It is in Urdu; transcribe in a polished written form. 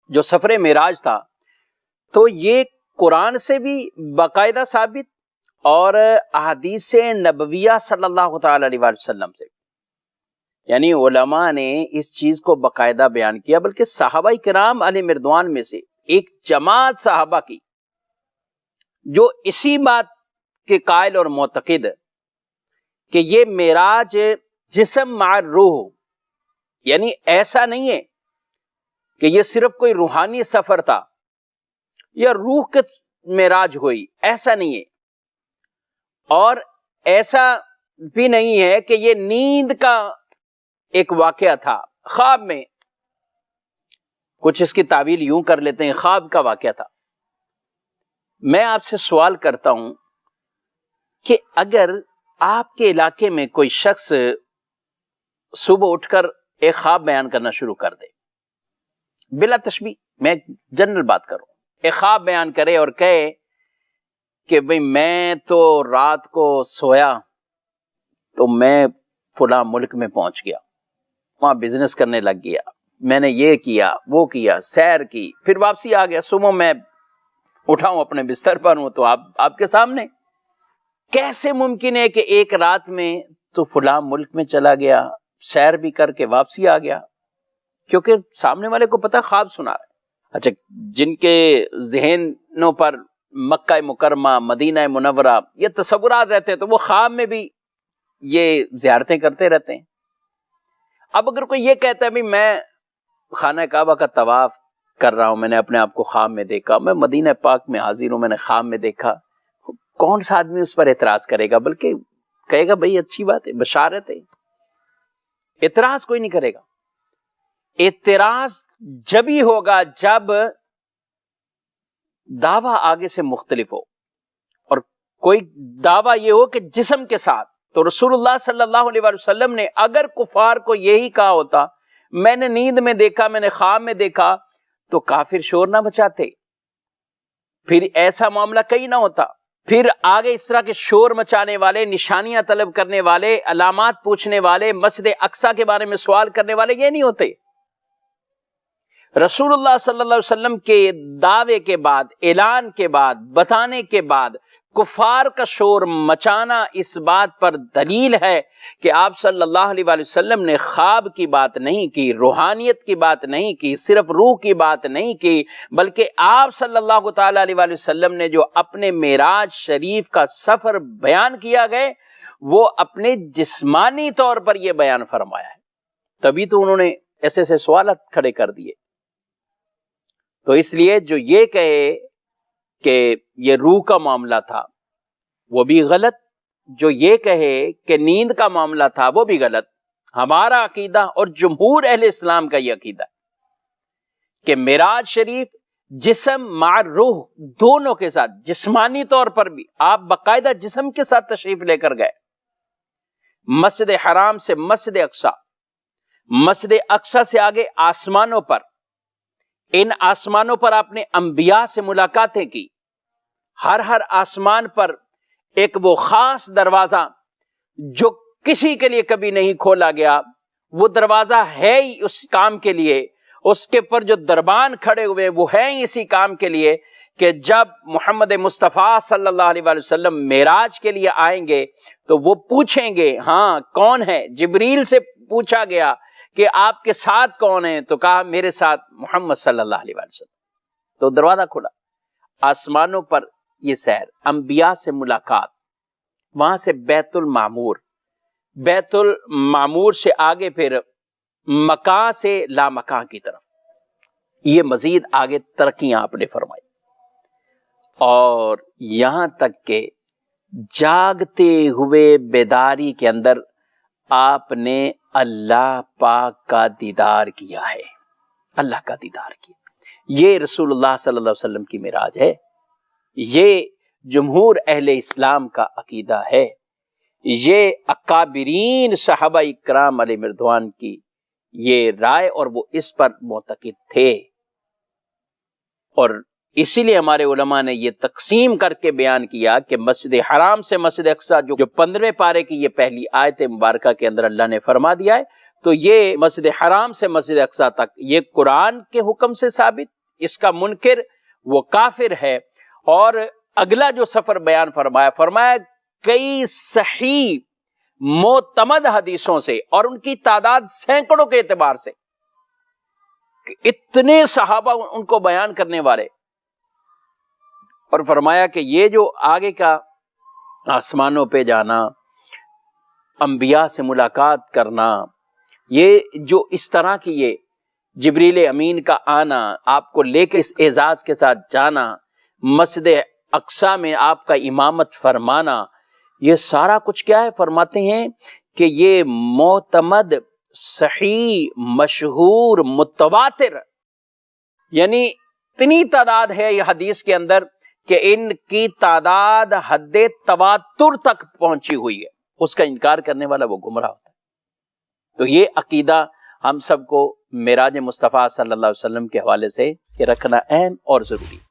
جو سفر معراج تھا، تو یہ قرآن سے بھی باقاعدہ ثابت اور احادیث نبویہ صلی اللہ تعالی علیہ وسلم سے، یعنی علماء نے اس چیز کو باقاعدہ بیان کیا، بلکہ صحابہ کرام علیہ رضوان میں سے ایک جماعت صحابہ کی جو اسی بات کے قائل اور معتقد کہ یہ معراج جسم مع روح، یعنی ایسا نہیں ہے کہ یہ صرف کوئی روحانی سفر تھا یا روح کے معراج ہوئی، ایسا نہیں ہے، اور ایسا بھی نہیں ہے کہ یہ نیند کا ایک واقعہ تھا، خواب میں، کچھ اس کی تعویل یوں کر لیتے ہیں خواب کا واقعہ تھا۔ میں آپ سے سوال کرتا ہوں کہ اگر آپ کے علاقے میں کوئی شخص صبح اٹھ کر ایک خواب بیان کرنا شروع کر دے، بلا تشبیہ، میں جنرل بات کروں، ایک خواب بیان کرے اور کہے کہ بھئی میں تو رات کو سویا تو میں فلاں ملک میں پہنچ گیا، وہاں بزنس کرنے لگ گیا، میں نے یہ کیا وہ کیا، سیر کی، پھر واپسی آ گیا، صبح میں اٹھاؤں اپنے بستر پر ہوں تو آپ کے سامنے۔ کیسے ممکن ہے کہ ایک رات میں تو فلاں ملک میں چلا گیا، سیر بھی کر کے واپسی آ گیا؟ کیونکہ سامنے والے کو پتا خواب سنا رہا ہے۔ اچھا، جن کے ذہنوں پر مکہ مکرمہ، مدینہ منورہ یہ تصورات رہتے ہیں تو وہ خواب میں بھی یہ زیارتیں کرتے رہتے ہیں۔ اب اگر کوئی یہ کہتا ہے بھی میں خانہ کعبہ کا طواف کر رہا ہوں، میں نے اپنے آپ کو خواب میں دیکھا، میں مدینہ پاک میں حاضر ہوں، میں نے خواب میں دیکھا، کون سا آدمی اس پر اعتراض کرے گا؟ بلکہ کہے گا بھئی اچھی بات ہے، بشارت ہے، اعتراض کوئی نہیں کرے گا۔ اعتراض جب ہی ہوگا جب دعویٰ آگے سے مختلف ہو، اور کوئی دعویٰ یہ ہو کہ جسم کے ساتھ، تو رسول اللہ صلی اللہ علیہ وسلم نے اگر کفار کو یہی کہا ہوتا میں نے نیند میں دیکھا، میں نے خواب میں دیکھا، تو کافر شور نہ مچاتے، پھر ایسا معاملہ کہیں نہ ہوتا، پھر آگے اس طرح کے شور مچانے والے، نشانیاں طلب کرنے والے، علامات پوچھنے والے، مسجد اقصی کے بارے میں سوال کرنے والے یہ نہیں ہوتے۔ رسول اللہ صلی اللہ علیہ وسلم کے دعوے کے بعد، اعلان کے بعد، بتانے کے بعد کفار کا شور مچانا اس بات پر دلیل ہے کہ آپ صلی اللہ علیہ وسلم نے خواب کی بات نہیں کی، روحانیت کی بات نہیں کی، صرف روح کی بات نہیں کی، بلکہ آپ صلی اللہ تعالی علیہ وسلم نے جو اپنے معراج شریف کا سفر بیان کیا گئے وہ اپنے جسمانی طور پر یہ بیان فرمایا ہے، تبھی تو انہوں نے ایسے ایسے سوالات کھڑے کر دیے۔ تو اس لیے جو یہ کہے کہ یہ روح کا معاملہ تھا وہ بھی غلط، جو یہ کہے کہ نیند کا معاملہ تھا وہ بھی غلط۔ ہمارا عقیدہ اور جمہور اہل اسلام کا یہ عقیدہ ہے کہ معراج شریف جسم مع روح دونوں کے ساتھ، جسمانی طور پر بھی آپ باقاعدہ جسم کے ساتھ تشریف لے کر گئے، مسجد حرام سے مسجد اقصی، مسجد اقصی سے آگے آسمانوں پر، ان آسمانوں پر آپ نے انبیاء سے ملاقاتیں کی، ہر آسمان پر ایک وہ خاص دروازہ جو کسی کے لیے کبھی نہیں کھولا گیا، وہ دروازہ ہے ہی اس کام کے لیے، اس کے پر جو دربان کھڑے ہوئے وہ ہے ہی اسی کام کے لیے کہ جب محمد مصطفیٰ صلی اللہ علیہ وسلم معراج کے لیے آئیں گے تو وہ پوچھیں گے ہاں کون ہے؟ جبریل سے پوچھا گیا کہ آپ کے ساتھ کون ہیں؟ تو کہا میرے ساتھ محمد صلی اللہ علیہ وسلم، تو دروازہ کھلا، آسمانوں پر یہ سیر، انبیاء سے ملاقات، وہاں سے بیت المعمور، بیت المعمور سے آگے پھر مکان سے لا مکان کی طرف، یہ مزید آگے ترقیاں آپ نے فرمائی، اور یہاں تک کہ جاگتے ہوئے بیداری کے اندر آپ نے اللہ پاک کا دیدار کیا ہے، اللہ کا دیدار کیا۔ یہ رسول اللہ صلی اللہ علیہ وسلم کی معراج ہے، یہ جمہور اہل اسلام کا عقیدہ ہے، یہ اکابرین صحابہ اکرام علیہ رضوان کی یہ رائے اور وہ اس پر معتقد تھے، اور اسی لیے ہمارے علماء نے یہ تقسیم کر کے بیان کیا کہ مسجد حرام سے مسجد اقصی جو 15ویں پارے کی یہ پہلی آیت مبارکہ کے اندر اللہ نے فرما دیا ہے، تو یہ مسجد حرام سے مسجد اقصی تک یہ قرآن کے حکم سے ثابت اس کا منکر وہ کافر ہے۔ اور اگلا جو سفر بیان فرمایا کئی صحیح معتمد حدیثوں سے، اور ان کی تعداد سینکڑوں کے اعتبار سے، کہ اتنے صحابہ ان کو بیان کرنے والے، اور فرمایا کہ یہ جو آگے کا آسمانوں پہ جانا، انبیاء سے ملاقات کرنا، یہ جو اس طرح کی یہ جبریل امین کا آنا، آپ کو لے کے اس اعزاز کے ساتھ جانا، مسجد اقصی میں آپ کا امامت فرمانا، یہ سارا کچھ کیا ہے؟ فرماتے ہیں کہ یہ معتمد، صحیح، مشہور، متواتر، یعنی اتنی تعداد ہے یہ حدیث کے اندر کہ ان کی تعداد حد تواتر تک پہنچی ہوئی ہے، اس کا انکار کرنے والا وہ گمراہ ہوتا ہے۔ تو یہ عقیدہ ہم سب کو معراج مصطفیٰ صلی اللہ علیہ وسلم کے حوالے سے یہ رکھنا اہم اور ضروری ہے۔